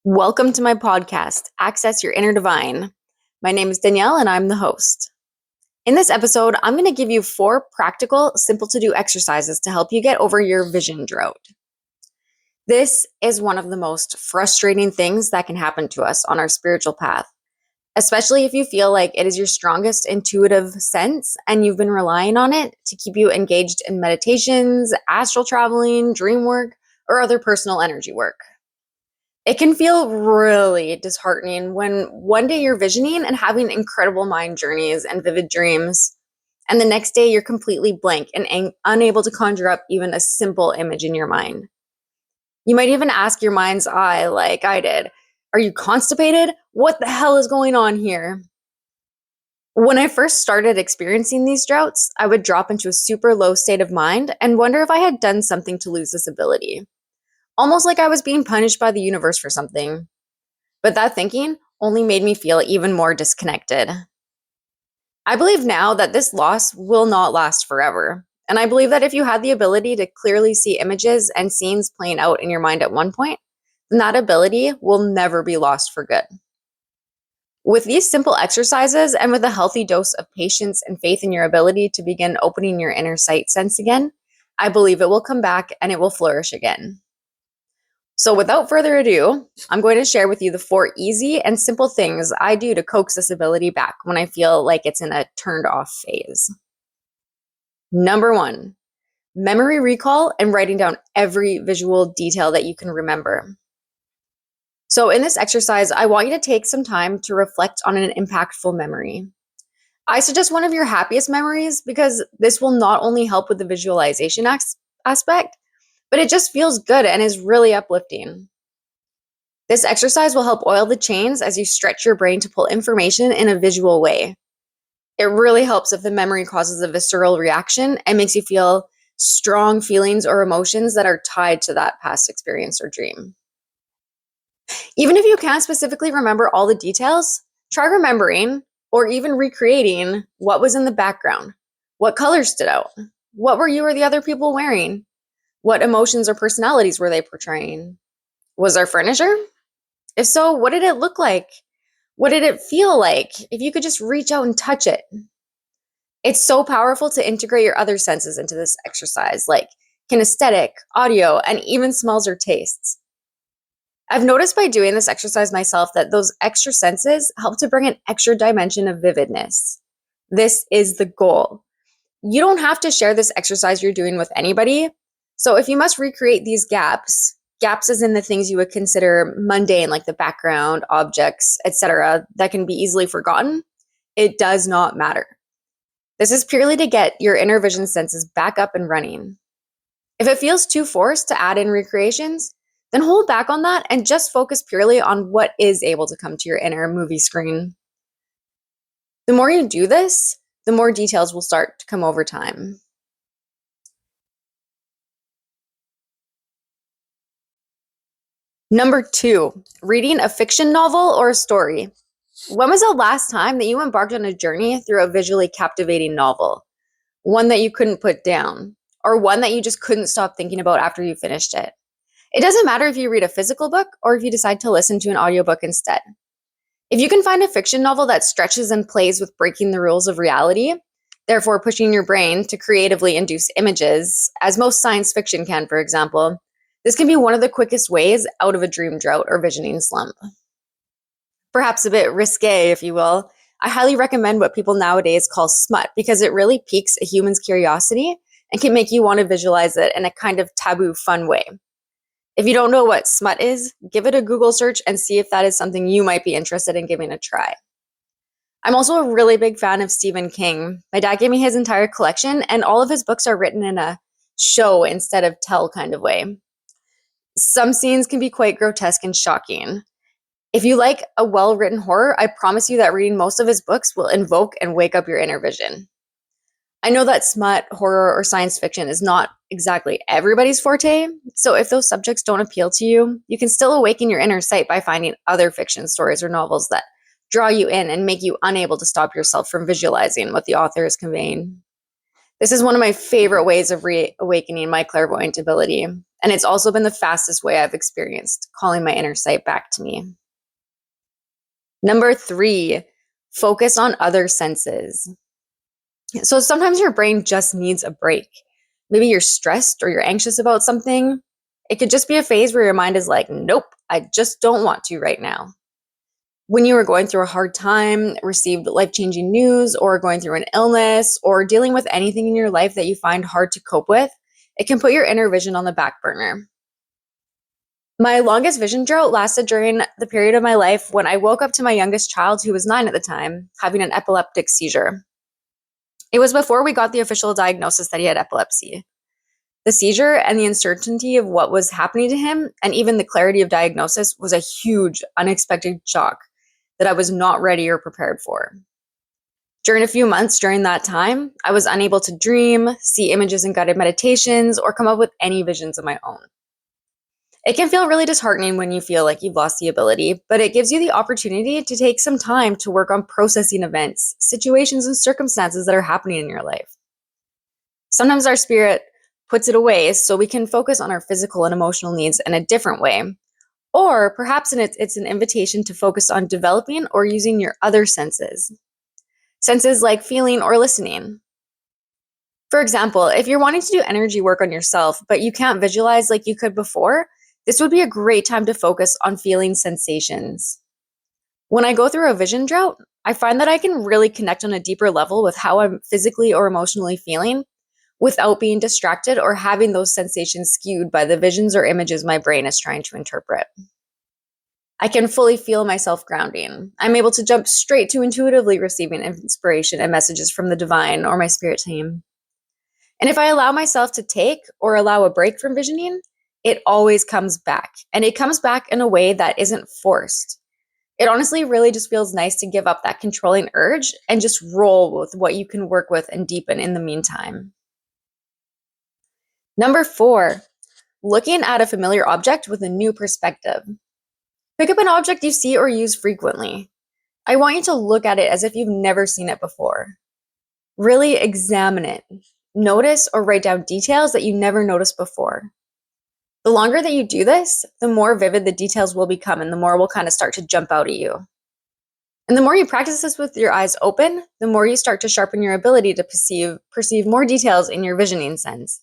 Welcome to my podcast, Access Your Inner Divine. My name is Danielle and I'm the host. In this episode, I'm going to give you 4 practical, simple to do exercises to help you get over your vision drought. This is one of the most frustrating things that can happen to us on our spiritual path, especially if you feel like it is your strongest intuitive sense and you've been relying on it to keep you engaged in meditations, astral traveling, dream work, or other personal energy work. It can feel really disheartening when one day you're visioning and having incredible mind journeys and vivid dreams, and the next day you're completely blank and unable to conjure up even a simple image in your mind. You might even ask your mind's eye, like I did, "Are you constipated? What the hell is going on here?" When I first started experiencing these droughts, I would drop into a super low state of mind and wonder if I had done something to lose this ability. Almost like I was being punished by the universe for something. But that thinking only made me feel even more disconnected. I believe now that this loss will not last forever. And I believe that if you had the ability to clearly see images and scenes playing out in your mind at one point, then that ability will never be lost for good. With these simple exercises and with a healthy dose of patience and faith in your ability to begin opening your inner sight sense again, I believe it will come back and it will flourish again. So without further ado, I'm going to share with you the 4 easy and simple things I do to coax this ability back when I feel like it's in a turned off phase. Number 1, memory recall and writing down every visual detail that you can remember. So in this exercise, I want you to take some time to reflect on an impactful memory. I suggest one of your happiest memories because this will not only help with the visualization aspect, but it just feels good and is really uplifting. This exercise will help oil the chains as you stretch your brain to pull information in a visual way. It really helps if the memory causes a visceral reaction and makes you feel strong feelings or emotions that are tied to that past experience or dream. Even if you can't specifically remember all the details, try remembering or even recreating what was in the background. What colors stood out? What were you or the other people wearing? What emotions or personalities were they portraying? Was there furniture? If so, what did it look like? What did it feel like? If you could just reach out and touch it. It's so powerful to integrate your other senses into this exercise, like kinesthetic, audio, and even smells or tastes. I've noticed by doing this exercise myself that those extra senses help to bring an extra dimension of vividness. This is the goal. You don't have to share this exercise you're doing with anybody. So if you must recreate these gaps as in the things you would consider mundane, like the background, objects, etc., that can be easily forgotten, it does not matter. This is purely to get your inner vision senses back up and running. If it feels too forced to add in recreations, then hold back on that and just focus purely on what is able to come to your inner movie screen. The more you do this, the more details will start to come over time. Number 2, reading a fiction novel or a story. When was the last time that you embarked on a journey through a visually captivating novel? One that you couldn't put down, or one that you just couldn't stop thinking about after you finished it? It doesn't matter if you read a physical book or if you decide to listen to an audiobook instead. If you can find a fiction novel that stretches and plays with breaking the rules of reality, therefore pushing your brain to creatively induce images, as most science fiction can, for example, this can be one of the quickest ways out of a dream drought or visioning slump. Perhaps a bit risque, if you will, I highly recommend what people nowadays call smut because it really piques a human's curiosity and can make you want to visualize it in a kind of taboo, fun way. If you don't know what smut is, give it a Google search and see if that is something you might be interested in giving a try. I'm also a really big fan of Stephen King. My dad gave me his entire collection, and all of his books are written in a show instead of tell kind of way. Some scenes can be quite grotesque and shocking. If you like a well-written horror, I promise you that reading most of his books will invoke and wake up your inner vision. I know that smut, horror, or science fiction is not exactly everybody's forte, so if those subjects don't appeal to you, you can still awaken your inner sight by finding other fiction stories or novels that draw you in and make you unable to stop yourself from visualizing what the author is conveying. This is one of my favorite ways of reawakening my clairvoyant ability, and it's also been the fastest way I've experienced calling my inner sight back to me. Number 3, focus on other senses. So sometimes your brain just needs a break. Maybe you're stressed or you're anxious about something. It could just be a phase where your mind is like, nope, I just don't want to right now. When you are going through a hard time, received life-changing news, or going through an illness, or dealing with anything in your life that you find hard to cope with, it can put your inner vision on the back burner. My longest vision drought lasted during the period of my life when I woke up to my youngest child, who was 9 at the time, having an epileptic seizure. It was before we got the official diagnosis that he had epilepsy. The seizure and the uncertainty of what was happening to him, and even the clarity of diagnosis, was a huge, unexpected shock that I was not ready or prepared for. During a few months during that time, I was unable to dream, see images in guided meditations, or come up with any visions of my own. It can feel really disheartening when you feel like you've lost the ability, but it gives you the opportunity to take some time to work on processing events, situations, and circumstances that are happening in your life. Sometimes our spirit puts it away so we can focus on our physical and emotional needs in a different way. Or perhaps it's an invitation to focus on developing or using your other senses. Senses like feeling or listening. For example, if you're wanting to do energy work on yourself, but you can't visualize like you could before, this would be a great time to focus on feeling sensations. When I go through a vision drought, I find that I can really connect on a deeper level with how I'm physically or emotionally feeling without being distracted or having those sensations skewed by the visions or images my brain is trying to interpret. I can fully feel myself grounding. I'm able to jump straight to intuitively receiving inspiration and messages from the divine or my spirit team. And if I allow myself to take or allow a break from visioning, it always comes back. And it comes back in a way that isn't forced. It honestly really just feels nice to give up that controlling urge and just roll with what you can work with and deepen in the meantime. Number 4, looking at a familiar object with a new perspective. Pick up an object you see or use frequently. I want you to look at it as if you've never seen it before. Really examine it. Notice or write down details that you never noticed before. The longer that you do this, the more vivid the details will become and the more will kind of start to jump out at you. And the more you practice this with your eyes open, the more you start to sharpen your ability to perceive more details in your visioning sense.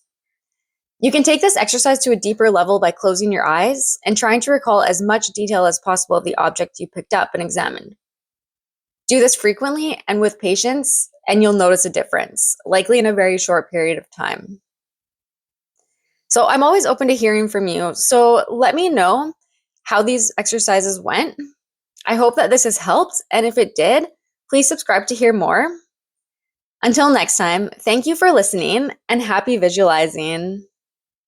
You can take this exercise to a deeper level by closing your eyes and trying to recall as much detail as possible of the object you picked up and examined. Do this frequently and with patience, and you'll notice a difference, likely in a very short period of time. So I'm always open to hearing from you. So let me know how these exercises went. I hope that this has helped. And if it did, please subscribe to hear more. Until next time, thank you for listening and happy visualizing.